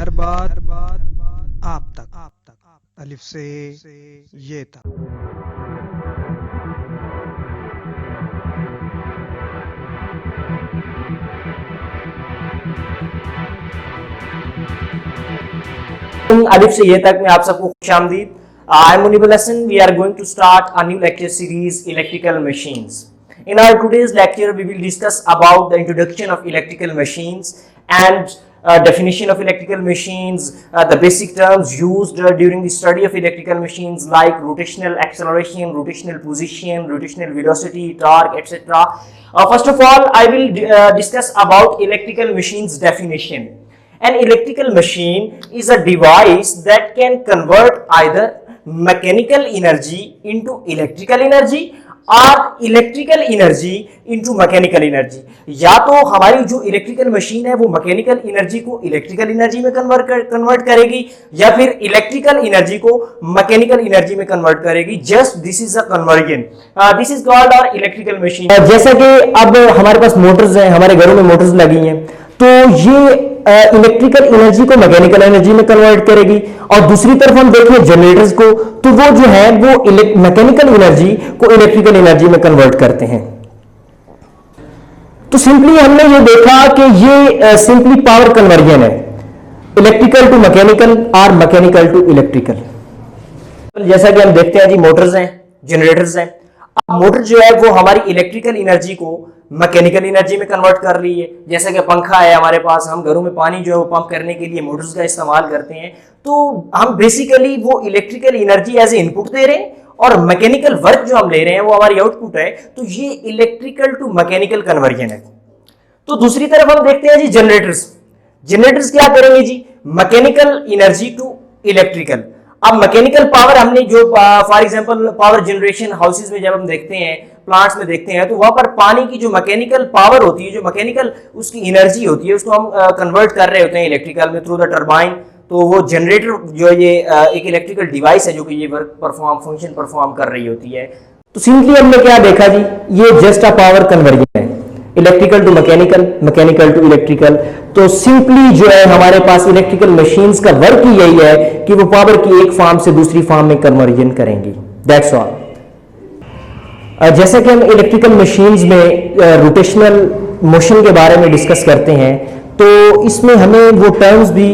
हर बात आप तक अलिफ से ये तक। अलिफ से ये तक में आप सबको खुशामदीद। I am Munib Hasan. We are going to start a new lecture series, electrical machines. In our today's lecture, we will discuss about the introduction of electrical machines and definition of electrical machines, the basic terms used during the study of electrical machines like rotational acceleration, rotational position, rotational velocity, torque, etc. First of all, I will discuss about electrical machines definition. An electrical machine is a device that can convert either mechanical energy into electrical energy और electrical energy into mechanical energy. या तो हमारी जो electrical machine है वो mechanical energy को electrical energy में convert करेगी या फिर इलेक्ट्रिकल एनर्जी को मैकेनिकल एनर्जी में कन्वर्ट करेगी। Just this is a conversion, this is called our electrical machine. जैसा कि अब हमारे पास मोटर्स हैं, हमारे घरों में मोटर्स लगी हैं, तो ये इलेक्ट्रिकल एनर्जी को मैकेनिकल एनर्जी में कन्वर्ट करेगी। और दूसरी तरफ हम देखें जनरेटर्स को, तो वो जो है वो मैकेनिकल एनर्जी को इलेक्ट्रिकल एनर्जी में कन्वर्ट करते हैं। तो सिंपली हमने ये देखा कि ये सिंपली पावर कन्वर्जन है, इलेक्ट्रिकल टू मैकेनिकल और मैकेनिकल टू इलेक्ट्रिकल। जैसा कि हम देखते हैं जी मोटर्स हैं, जनरेटर्स हैं। अब मोटर जो है वो हमारी इलेक्ट्रिकल एनर्जी को मैकेनिकल एनर्जी में कन्वर्ट कर रही है। जैसे कि पंखा है हमारे पास, हम घरों में पानी जो है वो पंप करने के लिए मोटर्स का इस्तेमाल करते हैं। तो हम बेसिकली वो electrical energy as a input दे रहे हैं और मैकेनिकल वर्क जो हम ले रहे हैं वो हमारी आउटपुट है। तो ये इलेक्ट्रिकल टू मैकेनिकल कन्वर्जन है। तो दूसरी तरफ हम देखते हैं जी जनरेटर्स। जनरेटर्स क्या करेंगे जी, मैकेनिकल एनर्जी टू इलेक्ट्रिकल। अब मैकेनिकल पावर हमने जो for example power generation houses में जब हम देखते हैं, प्लांट्स में देखते हैं, तो वहां पर पानी की जो मैकेनिकल पावर होती है, जो मैकेनिकल उसकी एनर्जी होती है, उसको हम कन्वर्ट कर रहे होते हैं इलेक्ट्रिकल में थ्रू द टरबाइन। तो वो जनरेटर जो ये एक इलेक्ट्रिकल डिवाइस है जो कि ये फंक्शन परफॉर्म कर रही होती है। तो सिंपली हमने क्या देखा जी, ये जस्ट अ पावर कन्वर्जन है, electrical to mechanical, mechanical to electrical. तो सिंपली जो है हमारे पास इलेक्ट्रिकल मशीन्स का वर्क ही यही है कि वो पावर की एक फॉर्म से दूसरी फॉर्म में कन्वर्जन करेंगी। That's all. जैसा कि हम इलेक्ट्रिकल मशीन्स में रोटेशनल मोशन के बारे में डिस्कस करते हैं, तो इसमें हमें वो टर्म्स भी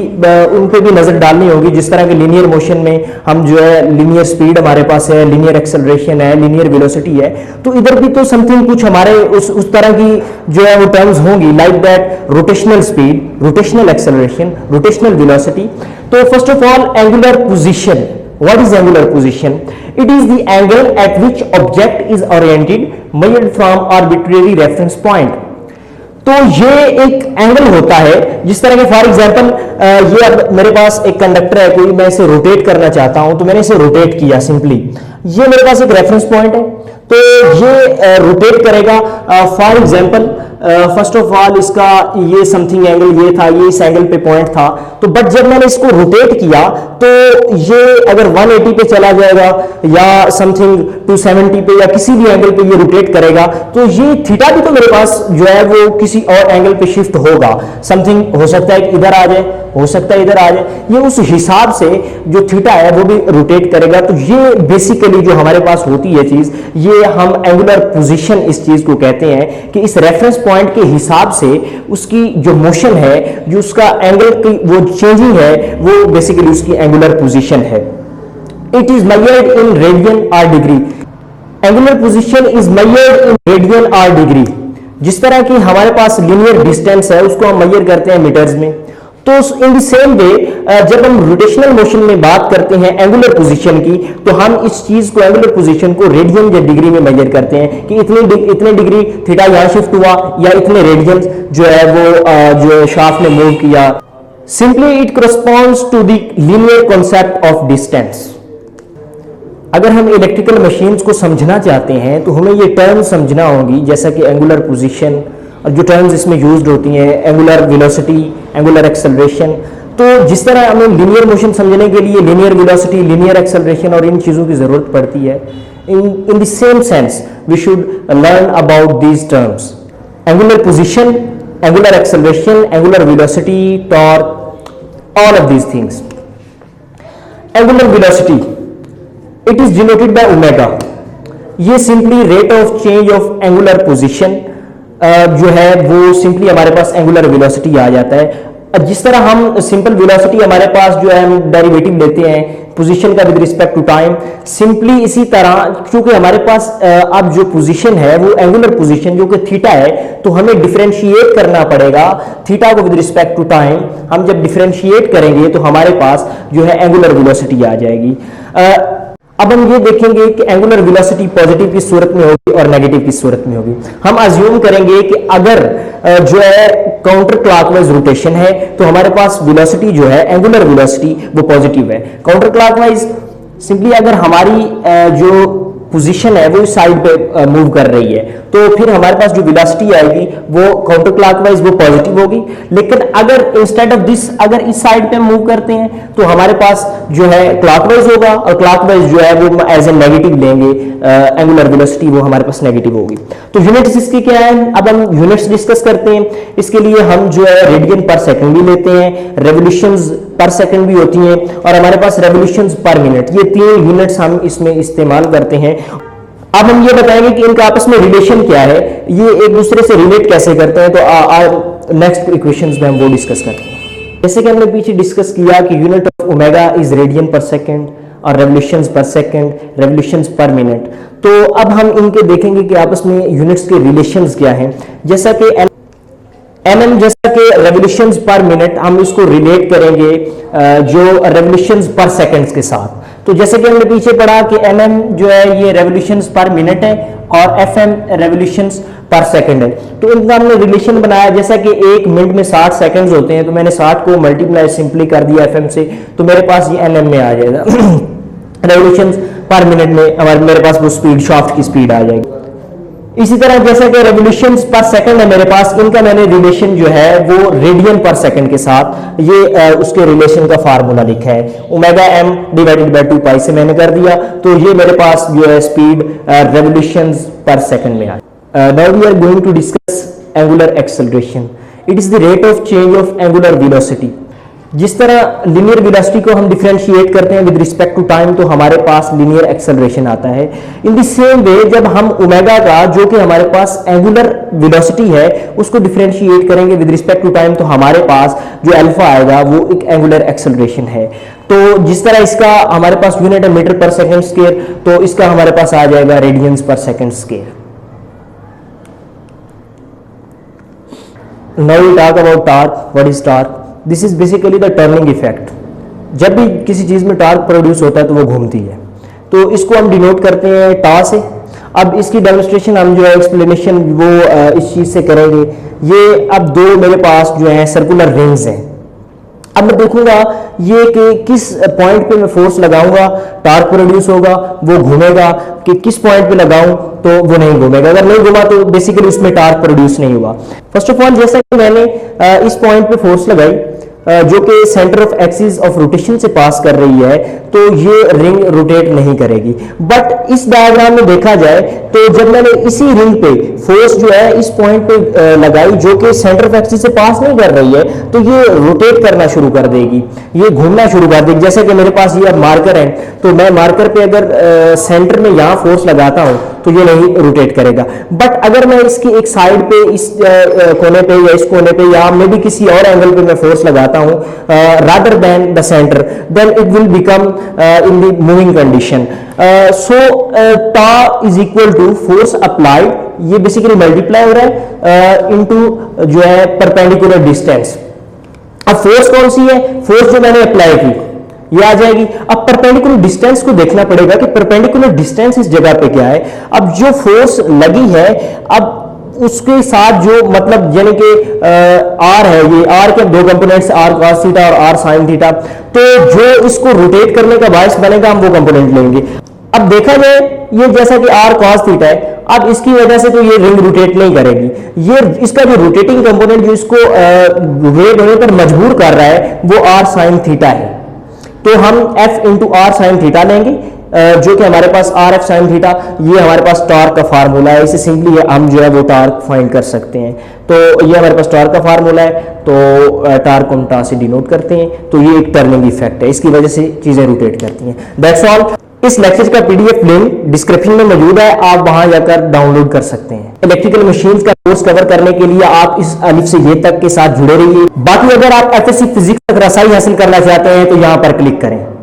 उन पे भी नजर डालनी होगी। जिस तरह के लीनियर मोशन में हम जो है लीनियर स्पीड हमारे पास है, लीनियर एक्सेलरेशन है, लीनियर वेलोसिटी है, तो इधर भी तो समथिंग कुछ हमारे उस तरह की जो है वो टर्म्स होंगी, like that rotational speed, rotational acceleration, rotational velocity. तो first of all angular position. What is angular position? It is the angle at which object is oriented measured from arbitrary reference point. तो ये एक angle होता है जिस तरह के for example ये अब मेरे पास एक कंडक्टर है कोई, मैं इसे रोटेट करना चाहता हूं, तो मैंने इसे रोटेट किया सिंपली। ये मेरे पास एक रेफरेंस पॉइंट है, तो ये रोटेट करेगा। For example first of all इसका ये समथिंग एंगल ये था, ये इस एंगल पे पॉइंट था। तो बट जब मैंने इसको रोटेट किया तो ये अगर 180 पे चला जाएगा या समथिंग 270 पे या किसी भी एंगल पे ये रोटेट करेगा, तो ये थीटा भी तो मेरे पास जो है वो किसी और एंगल पे शिफ्ट होगा। समथिंग हो सकता है कि इधर आ जाए, हो सकता है इधर आ जाए, ये उस हिसाब से जो थीटा है वो भी रोटेट करेगा। तो ये बेसिकली जो हमारे पास होती है चीज, ये हम एंगुलर पोजीशन इस चीज को कहते हैं कि इस रेफरेंस पॉइंट के हिसाब से उसकी जो मोशन है, जो उसका एंगल की वो चेंजिंग है, वो बेसिकली उसकी एंगुलर पोजीशन है। It is measured in radian और degree. Angular position is measured in radian और डिग्री। जिस तरह की हमारे पास लीनियर डिस्टेंस है उसको हम मेजर करते हैं मीटर्स में। तो इन द सेम वे जब हम रोटेशनल मोशन में बात करते हैं एंगुलर पोजीशन की, तो हम इस चीज को एंगुलर पोजीशन को रेडियन या डिग्री में मेजर करते हैं कि इतने डिग्री थीटा यहां शिफ्ट हुआ या इतने रेडियन जो है वो जो शाफ्ट ने मूव किया। Simply it corresponds to the linear concept of distance. अगर हम इलेक्ट्रिकल मशीन्स को समझना चाहते हैं तो हमें ये टर्म समझना होगी, जैसा कि एंगुलर पोजीशन और जो टर्म्स इसमें यूज्ड होती हैं, एंगुलर वेलोसिटी, एंगुलर एक्सेलरेशन। तो जिस तरह हमें लीनियर मोशन समझने के लिए लीनियर वेलोसिटी, लीनियर एक्सेलरेशन और इन चीज़ों की ज़रूरत पड़ती है, in the same sense we should learn about these terms. Angular position, angular acceleration, angular velocity, torque, all of these things. Angular velocity, it is denoted by omega. ये simply rate of change of angular position जो है वो simply हमारे पास angular velocity आ जाता है। जिस तरह हम सिंपल वेलोसिटी हमारे पास जो है हम डेरिवेटिव लेते हैं पोजीशन का with respect to time, simply इसी तरह क्योंकि हमारे पास अब जो पोजीशन है वो एंगुलर पोजीशन जो कि थीटा है, तो हमें डिफरेंशिएट करना पड़ेगा थीटा को विद रिस्पेक्ट टू टाइम। हम जब डिफरेंशिएट करेंगे तो हमारे पास जो है एंगुलर वेलोसिटी आ जाएगी। अब हम ये देखेंगे कि एंगुलर वेलोसिटी पॉजिटिव की सूरत में होगी और नेगेटिव की सूरत में होगी। हम अज्यूम करेंगे कि अगर जो है काउंटर क्लॉकवाइज रोटेशन है तो हमारे पास वेलोसिटी जो है एंगुलर वेलोसिटी वो पॉजिटिव है। काउंटर क्लॉकवाइज सिंपली अगर हमारी जो पोजीशन है वो इस साइड पे मूव कर रही है तो फिर हमारे पास जो वेलोसिटी आएगी वो काउंटर क्लॉकवाइज वो पॉजिटिव होगी। लेकिन अगर इंस्टेड ऑफ दिस अगर इस साइड पे मूव करते हैं तो हमारे पास जो है क्लॉकवाइज होगा और क्लॉकवाइज जो है वो एज ए नेगेटिव लेंगे, एंगुलर वेलोसिटी वो हमारे पास नेगेटिव होगी। तो यूनिट्स इसकी क्या है, अब हम यूनिट्स डिस्कस करते हैं। इसके लिए हम जो है रेडियन पर सेकंड भी लेते हैं, रेवोल्यूशंस पर सेकंड भी होती हैं और हमारे पास रेवोल्यूशंस पर मिनट, ये 3 यूनिट्स हम इसमें इस्तेमाल करते हैं। अब हम ये बताएंगे कि इनका आपस में रिलेशन क्या है, ये एक दूसरे से रिलेट कैसे करते हैं, तो नेक्स्ट इक्वेशंस में हम वो डिस्कस करते हैं। जैसे कि हमने पीछे डिस्कस किया कि unit of omega is radian पर सेकंड और रेवोल्यूशंस पर सेकंड, रेवोल्यूशंस पर मिनट। तो अब हम इनके देखेंगे कि आपस में यूनिट्स के रिलेशंस क्या हैं। जैसा कि एमएम जैसा कि रेवोल्यूशंस पर मिनट हम इसको रिलेट करेंगे जो रेवोल्यूशंस पर सेकंड्स के साथ। तो जैसे कि हमने पीछे पढ़ा कि एमएम जो है ये रेवोल्यूशंस पर मिनट है और एफएम रेवोल्यूशंस पर सेकंड है। तो इनका हमने रिलेशन बनाया, जैसा कि 1 मिनट में 60 सेकंड्स होते हैं तो मैंने 60 को मल्टीप्लाई सिंपली कर दिया एफएम से, तो मेरे पास ये एनएम में आ जाएगा। रेवोल्यूशंस पर मिनट में मेरे पास वो स्पीड शाफ्ट की स्पीड आ जाएगी। इसी तरह जैसा कि रेवोल्यूशंस पर सेकंड है मेरे पास, इनका मैंने रिलेशन जो है वो रेडियन पर सेकंड के साथ ये उसके रिलेशन का फार्मूला लिखा है, ओमेगा एम डिवाइडेड बाय 2 पाई से मैंने कर दिया। तो ये मेरे पास जो है स्पीड रेवोल्यूशंस पर सेकंड में आ। Now we are going to discuss angular acceleration. It is the rate of change of angular velocity. जिस तरह लिनियर वेलोसिटी को हम डिफरेंशिएट करते हैं विद रिस्पेक्ट टू टाइम तो हमारे पास लिनियर एक्सेलरेशन आता है। इन द सेम वे जब हम ओमेगा का जो कि हमारे पास एंगुलर वेलोसिटी है उसको डिफरेंशिएट करेंगे विद रिस्पेक्ट टू टाइम तो हमारे पास जो अल्फा आएगा वो एक एंगुलर एक्सेलरेशन है। तो जिस तरह इसका हमारे पास यूनिट है मीटर पर सेकंड स्क्वायर, तो इसका हमारे पास आ जाएगा रेडियंस पर second square. Now we talk about torque. What is torque? This is basically the turning effect. जब भी किसी चीज में टॉर्क प्रोड्यूस होता है तो वो घूमती है, तो इसको हम डिनोट करते हैं टा से। अब इसकी डेमोन्स्ट्रेशन हम जो है एक्सप्लेनेशन वो इस चीज से करेंगे। ये अब 2 मेरे पास जो है सर्कुलर रिंग्स हैं। अब मैं देखूंगा ये कि किस पॉइंट पे मैं फोर्स लगाऊंगा टॉर्क प्रोड्यूस होगा, वो घूमेगा, कि किस पॉइंट पे लगाऊं तो वो नहीं घूमेगा। अगर नहीं घूमा तो बेसिकली उसमें टॉर्क प्रोड्यूस नहीं हुआ। फर्स्ट ऑफ ऑल जैसा कि मैंने इस पॉइंट पे फोर्स लगाई जो कि centre of axis of rotation से पास कर रही है, तो ये रिंग रोटेट नहीं करेगी। बट इस डायग्राम में देखा जाए तो जब मैंने इसी रिंग पे फोर्स जो है इस पॉइंट पे लगाई जो कि सेंटर ऑफ एक्सिस से पास नहीं कर रही है, तो ये रोटेट करना शुरू कर देगी, ये घूमना शुरू कर देगी। जैसे कि मेरे पास ये अब मार्कर है, तो मैं मार्कर पे अगर सेंटर में यहां फोर्स लगाता हूं तो ये नहीं रोटेट करेगा। बट अगर मैं इसकी एक साइड पे इस कोने पे या इस कोने पे या मे भी किसी और एंगल पे मैं फोर्स लगाता हूं rather than the center, then it will become in the moving condition. So tau is equal to force applied, ये बेसिकली मल्टीप्लाई हो रहा है इनटू जो है परपेंडिकुलर डिस्टेंस। अब फोर्स कौन सी है? फोर्स जो मैंने अप्लाई की ये आ जाएगी। अब परपेंडिकुलर डिस्टेंस को देखना पड़ेगा कि परपेंडिकुलर डिस्टेंस इस जगह पे क्या है। अब जो फोर्स लगी है अब उसके साथ जो मतलब यानी कि आर है, ये आर के 2 कंपोनेंट्स आर कॉस थीटा और आर साइन थीटा, तो जो इसको रोटेट करने का बायस बनेगा हम वो कंपोनेंट लेंगे। अब देखा जाए ये जैसा कि आर कॉस थीटा है, अब इसकी वजह से तो ये रिंग रोटेट नहीं करेगी। ये इसका जो रोटेटिंग कंपोनेंट जो इसको वेट होने पर मजबूर कर रहा है वो आर साइन थीटा है। तो हम F into R sine theta लेंगे। जो कि हमारे पास आर एफ साइन थीटा, ये हमारे पास टॉर्क का फार्मूला है, इसे सिंपली हम जो है वो टॉर्क फाइंड कर सकते हैं। तो ये हमारे पास टॉर्क का फार्मूला है, तो टॉर्क को हम टा से डिनोट करते हैं, तो ये एक टर्निंग इफेक्ट है, इसकी वजह से चीजें रोटेट करती हैं। That's all. इस लेक्चर का पीडीएफ लिंक डिस्क्रिप्शन में मौजूद है, आप वहां जाकर डाउनलोड कर सकते हैं। इलेक्ट्रिकल मशीन्स का कोर्स कवर करने के लिए आप इस अलिफ से ये तक के साथ जुड़े रहिए। बाकी अगर आप एफएससी फिजिक्स तक रसाई हासिल करना चाहते हैं तो यहां पर क्लिक करें।